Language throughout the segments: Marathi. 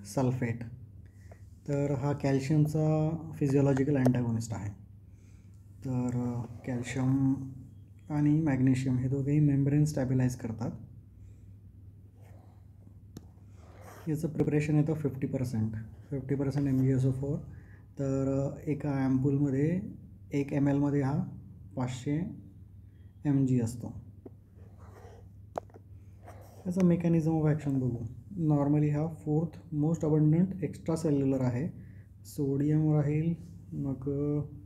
सल्फेट. तर हा कॅल्शियमचा फिजिओलॉजिकल अँटागोनिस्ट आहे. तर कॅल्शियम आणि मॅग्नेशियम हे दोघेही मेम्ब्रेन स्टॅबिलाइज करतात. याचं प्रिपरेशन येतं 50% MgSO4. तर एका ॲम्पूलमध्ये 1 ml मध्ये हा 500 mg असतो. याचं मेकॅनिझम ऑफ ॲक्शन बघू. नॉर्मली हा 4th most abundant extra cellular आहे. सोडियम राहील, मग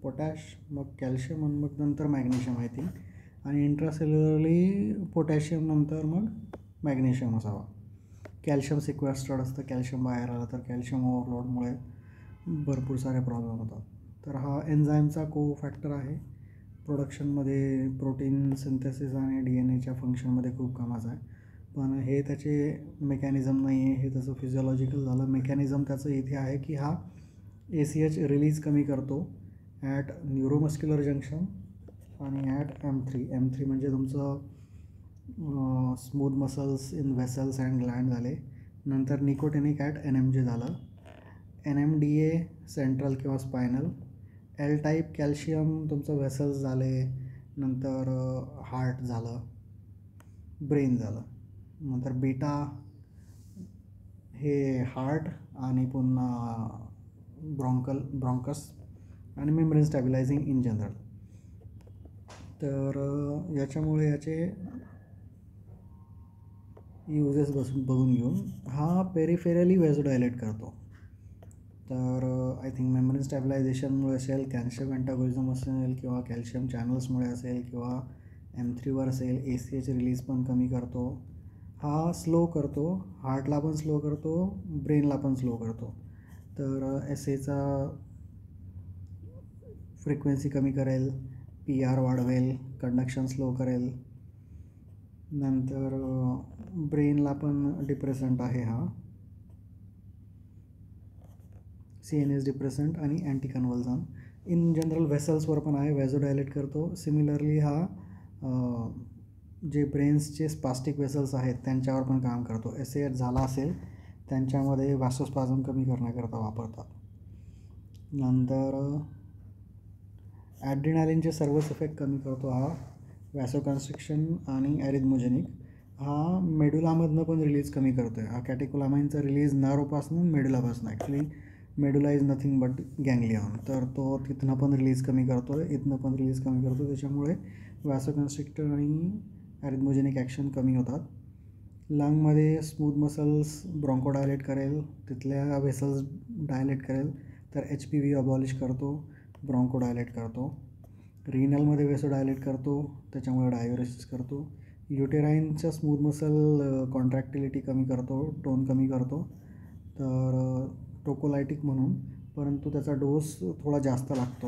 पोटॅश, मग कॅल्शियम आणि मग नंतर मॅग्नेशियम आहे ती. आणि इंट्रासेल्युलरली पोटॅशियम नंतर मग मॅग्नेशियम असावा. कॅल्शियम सिक्वेस्टर्ड असतं. कॅल्शियम बाहेर आलं तर कॅल्शियम ओव्हरलोडमुळे भरपूर सारे प्रॉब्लेम होतात. तर हा एन्झाईमचा को-फॅक्टर आहे. प्रोडक्शनमध्ये प्रोटीन सिंथेसिस आणि DNA फंक्शनमध्ये खूप कामाचं आहे. पण हे त्याचे मेकॅनिझम नाही आहे. हे त्याचं फिजिओलॉजिकल झालं. मेकॅनिझम त्याचं इथे आहे की हा ACH रिलीज कमी करतो ॲट न्यूरोमस्क्युलर जंक्शन आणि ॲट M3 म्हणजे तुमचं smooth muscles in vessels and Gland झाले. नंतर निकोटिनिक ॲट NMJ झालं. NMDA सेंट्रल किंवा स्पायनल. L टाईप कॅल्शियम तुमचं व्हेसल्स झाले. नंतर हार्ट झालं, ब्रेन झालं. नंतर बीटा हे हार्ट आणि पुन्हा ब्रॉन्कस आणि मेम्ब्रेन स्टॅबिलायझिंग इन जनरल. तर याच्यामुळे याचे युजेस बघून घेऊन हा पेरिफेरली व्हेझोडायलेट करतो. तर आय थिंक मेम्ब्रेन स्टॅबिलायझेशनमुळे असेल, कॅल्शियम अँटागोनिझम असेल किंवा कॅल्शियम चॅनल्समुळे असेल किंवा M3वर असेल. ACH रिलीज पण कमी करतो. हा स्लो करतो, हार्टला पण स्लो करतो, ब्रेनला पण स्लो करतो. तर SAचा फ्रिक्वेन्सी कमी करेल, PR वाढवेल, कंडक्शन स्लो करेल. नंतर ब्रेनला पण डिप्रेसंट आहे हा, CNS डिप्रेसंट आणि अँटी कन्व्हल्सन. इन जनरल व्हेसल्सवर पण आहे, व्हेझोडायलेट करतो. सिमिलरली हा जे ब्रेन्सचे स्पास्टिक व्हेसल्स आहेत त्यांच्यावर पण काम करतो. SAH झाला असेल त्यांच्यामध्ये व्हॅसोस्पाझम कमी करण्याकरता वापरतात. नंतर ॲड्रिनालिनचे सर्वच इफेक्ट कमी करतो हा. व्हॅसोकन्स्ट्रिक्शन आणि ॲरिथमोजेनिक. हा मेडुलामधनं पण रिलीज कमी करतो आहे. हा कॅटेकोलामाइनचा रिलीज नर्वपासून मेडुलापासून. Actually medulla is nothing but ganglion. तर तो तिथनं पण रिलीज कमी करतो आहे, इथनं पण रिलीज कमी करतो. त्याच्यामुळे व्हॅसोकन्स्ट्रिक्टर आणि ॲरिथमोजेनिक ॲक्शन कमी होतात. लंगमध्ये स्मूथ मसल्स ब्रॉन्कोडायलेट करेल, तिथल्या व्हेसल्स डायलेट करेल. तर HPV अबॉलिश करतो, ब्रॉन्कोडायलेट करतो. रिनलमध्ये व्हेसोडायलेट करतो, त्याच्यामुळे डायुरेसिस करतो. युटेराईनच्या स्मूथ मसल कॉन्ट्रॅक्टिलिटी कमी करतो, टोन कमी करतो. तर टोकोलायटिक म्हणून, परंतु त्याचा डोस थोडा जास्त लागतो.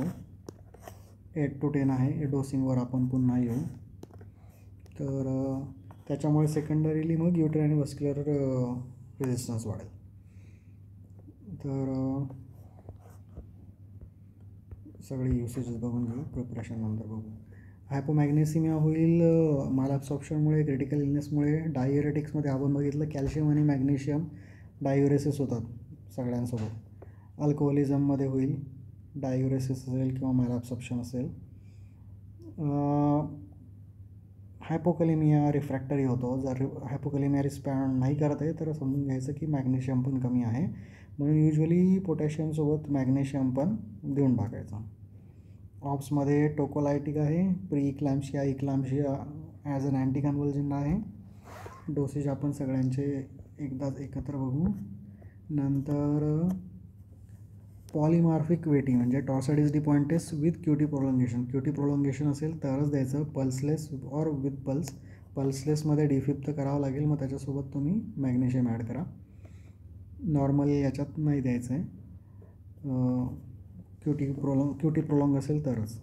8 to 10 आहे. डोसिंगवर आपण पुन्हा येऊ. तर त्याच्यामुळे सेकंडरीली मग युटेराईन व्हस्क्युलर रेझिस्टन्स वाढेल. तर सगळे युसेजेस बघून घेऊ, प्रिपरेशन नंतर बघू. हायपोमॅग्नेसिमिया होईल मालअब्सॉर्प्शनमुळे, क्रिटिकल इलनेसमुळे. डायुरेटिक्समध्ये आपण बघितलं कॅल्शियम आणि मॅग्नेशियम डायुरेसिस होतात सगळ्यांसोबत. अल्कोहोलिझममध्ये होईल, डायुरेसिस असेल किंवा मालअब्सॉर्प्शन असेल. हायपोकॅलेमिया रिफ्रॅक्टरी होतो. जर हायपोकॅलेमिया रिस्पॉन्ड नाही करत आहे तर समजून घ्यायचं की मॅग्नेशियम पण कमी आहे. म्हणून युजली पोटॅशियमसोबत मॅग्नेशियम पण देऊन टाकायचं. ऑप्समध्ये टोकोलायटिक आहे, प्री इक्लॅम्शिया, इक्लॅम्शिया ॲज अन अँटी कन्व्हल्जंट आहे. डोसेज आपण सगळ्यांचे एकदाच एकत्र बघू. नंतर पॉलिमार्फिक वेटी म्हणजे torsades de pointes with QT prolongation. QT prolongation असेल तरच द्यायचं. Pulseless or with pulse. पल्सलेसमध्ये D5 तर करावं लागेल, मग त्याच्यासोबत तुम्ही मॅग्नेशियम ॲड करा. नॉर्मल याच्यात नाही द्यायचं आहे. QT प्रोलॉंग असेल तरच.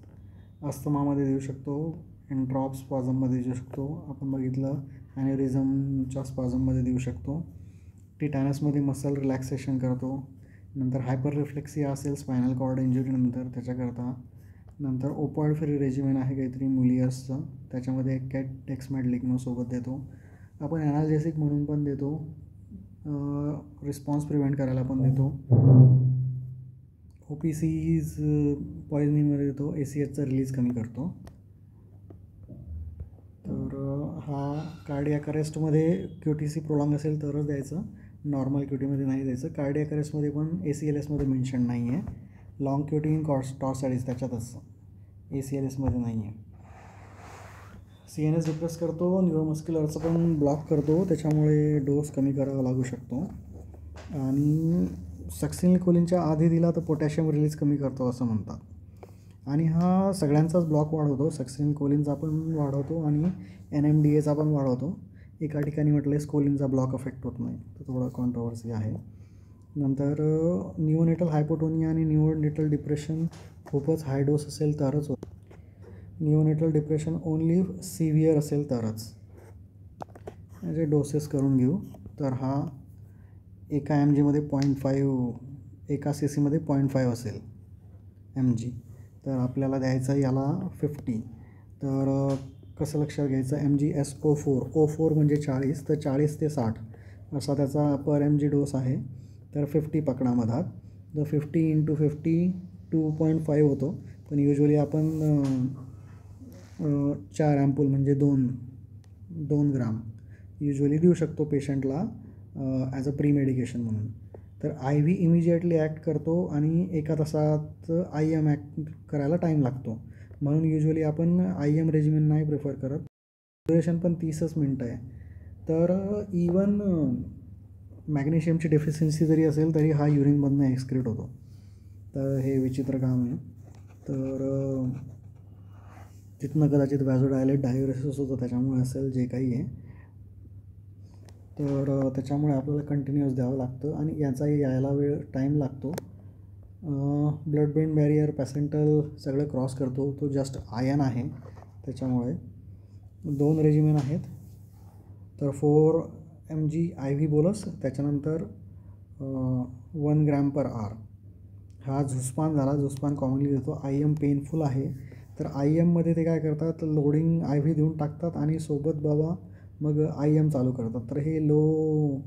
अस्थमामध्ये देऊ शकतो, इंट्रॉप स्पाझममध्ये देऊ शकतो, आपण बघितलं ॲन्युरिझमच्या स्पाझममध्ये देऊ शकतो. टिटॅनसमध्ये मसल रिलॅक्सेशन करतो. नंतर हायपर रिफ्लेक्सिया असेल स्पायनल कॉर्ड इंजुरीनंतर त्याच्याकरता. नंतर ओपॉइड फ्री रेजिमेन आहे काहीतरी मुलियसचं, त्याच्यामध्ये कॅट डेक्समॅड लिग्नोसोबत देतो. आपण ॲनाल्जेसिक म्हणून पण देतो. रिस्पॉन्स प्रिव्हेंट करायला पण देतो. OPCs पॉयझनिंगमध्ये देतो. ACHचा रिलीज कमी करतो. तर हा कार्डियाक अरेस्टमध्ये QTC प्रोलॉंग असेल तरच द्यायचं, नॉर्मल QT नाही द्यायचं. कार्डियाक अरेस्टमध्ये पण ACLSमध्ये मेन्शन नाही आहे. लॉंग QT इन टॉर्साइडिस त्याच्यातच, ACLSमध्ये नाही आहे. CNS डिप्रेस करतो, न्यूरोमस्क्युलरचं पण ब्लॉक करतो, त्याच्यामुळे डोस कमी करावा लागू शकतो. आणि सक्सिनिकोलिनच्या आधी दिला तर पोटॅशियम रिलीज कमी करतो असं म्हणतात. आणि हा सगळ्यांचाच ब्लॉक वाढवतो, सक्सिनिकोलिनचा पण वाढवतो आणि NMDAचा पण वाढवतो. एका ठिकाणी म्हटलं स्कोलिनचा ब्लॉक इफेक्ट होत नाही, तर थोडं कॉन्ट्रोवर्सी आहे. नंतर निओनेटल हायपोटोनिया आणि निओनेटल डिप्रेशन खूपच हाय डोस असेल तरच होतं. निओनेटल डिप्रेशन ओनली सिव्हिअर असेल तरच. म्हणजे डोसेस करून घेऊ तर हा एका MGमध्ये 0.5, एका CCमध्ये 0.5 असेल MG. तर आपल्याला द्यायचं याला 50. तर कसं लक्षात घ्यायचं, MGSO4, O4 म्हणजे 40, तर 40 ते 60 असा त्याचा पर MG डोस आहे. तर 50 पकडा मधात. तर 50 × 50 2.5 होतो. पण युजली आपण 4 ॲम्पूल म्हणजे 2 ग्राम युजली देऊ शकतो पेशंटला ॲज अ प्री मेडिकेशन म्हणून. तर IV इमिजिएटली ॲक्ट करतो आणि एका तासात IM ॲक्ट करायला टाईम लागतो. म्हणून युजली आपण IM रेजिमेन नाही प्रिफर करत. ड्युरेशन पण 30च मिनटं आहे. तर इवन मॅग्नेशियमची डेफिशियन्सी जरी असेल तरी हा युरिनमधनं एक्सक्रीट होतो. तर हे विचित्र काम आहे. तर तिथनं कदाचित व्हॅझोडायलेट डायुरेसिस होतं, त्याच्यामुळे असेल जे काही आहे. तर त्याच्यामुळे आपल्याला कंटिन्युअस द्यावं लागतं आणि याचा यायला टाईम लागतो. ब्लड ब्रेन बॅरियर पॅसेंटल सगळं क्रॉस करतो. तो जस्ट आयन आहे, त्याच्यामुळे 2 रेजिमेन आहेत. तर 4 mg IV बोलस, त्याच्यानंतर 1 ग्रॅम पर आवर. हा झुस्पान झाला. झुस्पान कॉमनली देतो. IM पेनफुल आहे, तर IMमध्ये ते काय करतात, लोडिंग IV देऊन टाकतात आणि सोबत बाबा मग IM चालू करतात. तर हे लो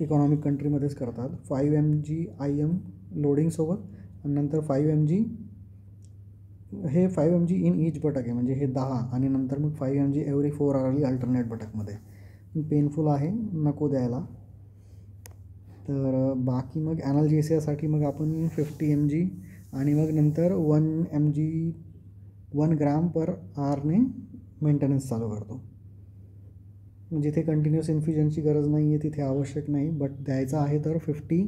इकॉनॉमिक कंट्रीमध्येच करतात. 5 mg IM लोडिंगसोबत आणि नंतर 5 mg, हे 5 mg इन ईच बटक आहे, म्हणजे हे 10 आणि नंतर मग 5 mg एव्हरी 4 आवरली अल्टरनेट बटकमध्ये. पेनफुल आहे, नको द्यायला. तर बाकी मग ॲनाल्जेसियासाठी मग आपण 50 mg आणि मग नंतर 1 ग्राम पर आवरने मेंटेनन्स चालू करतो. जिथे कंटिन्युअस इन्फ्युजनची गरज नाही आहे तिथे आवश्यक नाही, बट द्यायचं आहे तर 50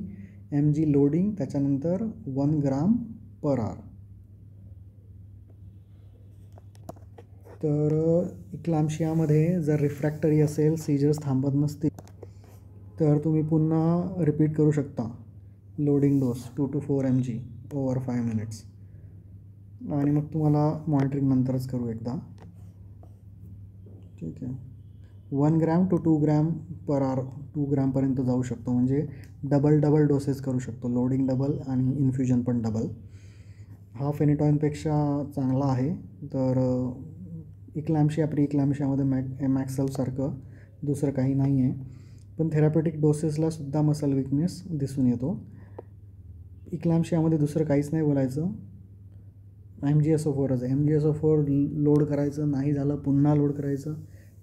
mg लोडिंग, त्याच्यानंतर 1 ग्राम पर आवर. तर इक्लाम्शियामध्ये जर रिफ्रॅक्टरी असेल, सीजर्स थांबत नसतील, तर तुम्ही पुन्हा रिपीट करू शकता loading dose 2 to 4 mg over 5 minutes. आणि मग तुम्हाला मॉनिटरिंग नंतरच करू एकदा. ठीक आहे. 1 gram to 2 gram per hour, 2 ग्रॅमपर्यंत जाऊ शकतो. म्हणजे डबल डोसेस करू शकतो, लोडिंग डबल आणि इन्फ्युजन पण डबल. हा फेनिटॉइनपेक्षा चांगला आहे. तर इक्लॅम्शिया प्री इक्लॅम्शियामध्ये मॅक्सलसारखं दुसरं काही नाही आहे. पण थेरापेटिक डोसेसला सुद्धा मसल विकनेस दिसून येतो. इक्लॅम्शियामध्ये दुसरं काहीच नाही बोलायचं. MGSO4च आहे. MGSO4 लोड करायचं, नाही झालं पुन्हा लोड करायचं.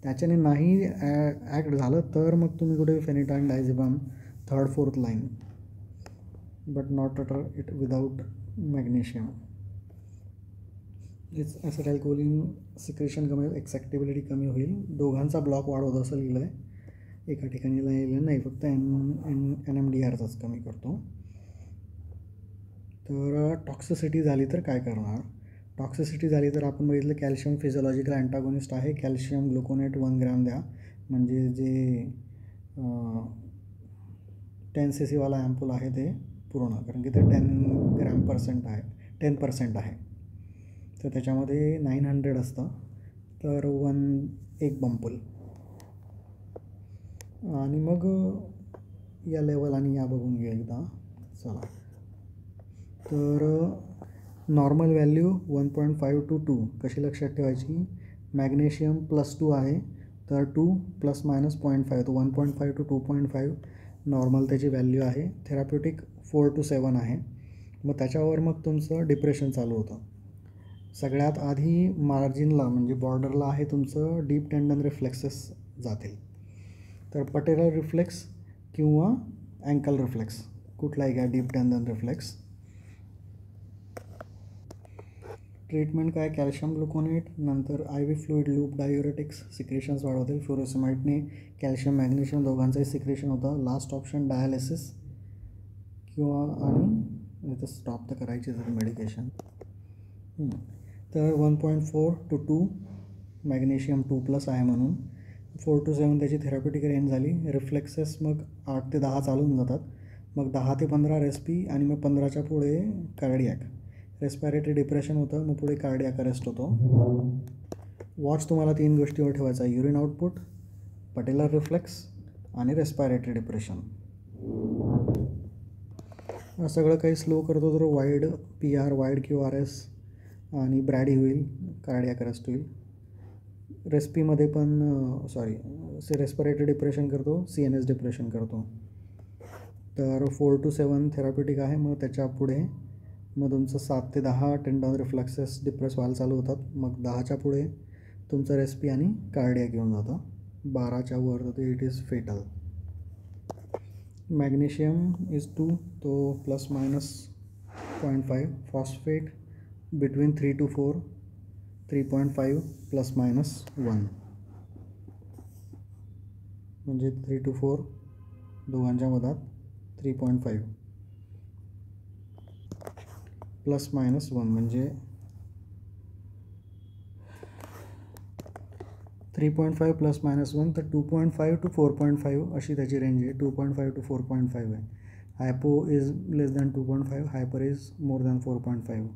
त्याच्याने नाही ॲक्ट झालं तर मग तुम्ही कुठे phenytoin diazepam 3rd 4th line, but not it without magnesium. Acetylcholine secretion कमी होईल, एक्सेप्टेबिलिटी कमी होईल. दोघांचा ब्लॉक वाढवतो असं लिहिलं आहे. एका ठिकाणी लिहिलं नाही, फक्त NMDRचाच कमी करतो. तर टॉक्सिसिटी झाली तर काय करणार? टॉक्सिसिटी झाली तर आपण बघितलं कॅल्शियम फिजिओलॉजिकल अँटागोनिस्ट आहे. कॅल्शियम ग्लुकोनेट 1 ग्रॅम द्या, म्हणजे जे 10 cc वाला ॲम्पूल आहे ते पूर्ण, कारण की ते 10% आहे. तर त्याच्यामध्ये 900 असतं. तर 1 बंपूल. आणि मग या लेवल आणि या बघून घ्या एकदा. चला, तर नॉर्मल व्हॅल्यू 1.5 to 2 कशी लक्षात ठेवायची? मॅग्नेशियम +2 आहे, तर 2 ± 0.5 तो 1.5 to 2.5 नॉर्मल त्याची व्हॅल्यू आहे. थेराप्युटिक 4 to 7 आहे. मग त्याच्यावर मग तुमचं डिप्रेशन चालू होतं. सगळ्यात आधी मार्जिनला म्हणजे बॉर्डरला आहे तुमचं डीप टेंडन रिफ्लेक्सेस जातील. तर पटेलर रिफ्लेक्स किंवा अँकल रिफ्लेक्स कुठलाही घ्या, डीप टेंडन रिफ्लेक्स. ट्रीटमेंट काय, कॅल्शियम ग्लुकोनेट, नंतर IV फ्लुइड लूप डायुरेटिक्स सिक्रेशन्स वाढवतील. फ्युरोसेमाइडने कॅल्शियम मॅग्नेशियम दोघांचंही सिक्रेशन होतं. लास्ट ऑप्शन डायालिसिस किंवा आणि इथं स्टॉप तर करायची जर मेडिकेशन. तर 1.4 to 2 मॅग्नेशियम 2+ आहे म्हणून 4 to 7 त्याची थेराप्युटिक रेंज झाली. रिफ्लेक्सेस मग 8 ते 10 चालून जातात. मग 10 ते 15 रेस्पी आणि मग 15च्या पुढे कार्डियॅक. रेस्पिरेटरी डिप्रेशन होतं, मग पुढे कार्डियॅक अरेस्ट होतो. वॉच तुम्हाला 3 गोष्टीवर ठेवायचा, युरिन आउटपुट, पटेलर रिफ्लेक्स आणि रेस्पिरेटरी डिप्रेशन. सगळं काही स्लो करतो तर वाईड PR, वाईड QRS आणि ब्रॅडी होईल, कार्डियॅक अरेस्ट होईल. रेस्पीमध्ये पण रेस्पिरेटरी डिप्रेशन करतो, CNS डिप्रेशन करतो. तर 4 to 7 थेराप्युटिक आहे. मग त्याच्या पुढे मग तुमचं 7 ते 10 टेंडॉन रिफ्लेक्सेस डिप्रेस व्हायला चालू होतात. मग 10च्या पुढे तुमचं रेस्पी आणि कार्डियॅक येऊन जातं. 12च्या वर तर it is fatal. Magnesium is 2 to ±0.5. Phosphate between 3 to 4, 3.5 ±1 म्हणजे 3 to 4 दोघांच्या मधात 3.5 ±1 म्हणजे 3.5 ±1 तर 2.5 to 4.5 अशी त्याची रेंज आहे. 2.5 to 4.5 आहे. हायपो is less than 2.5, hyper is more than 4.5.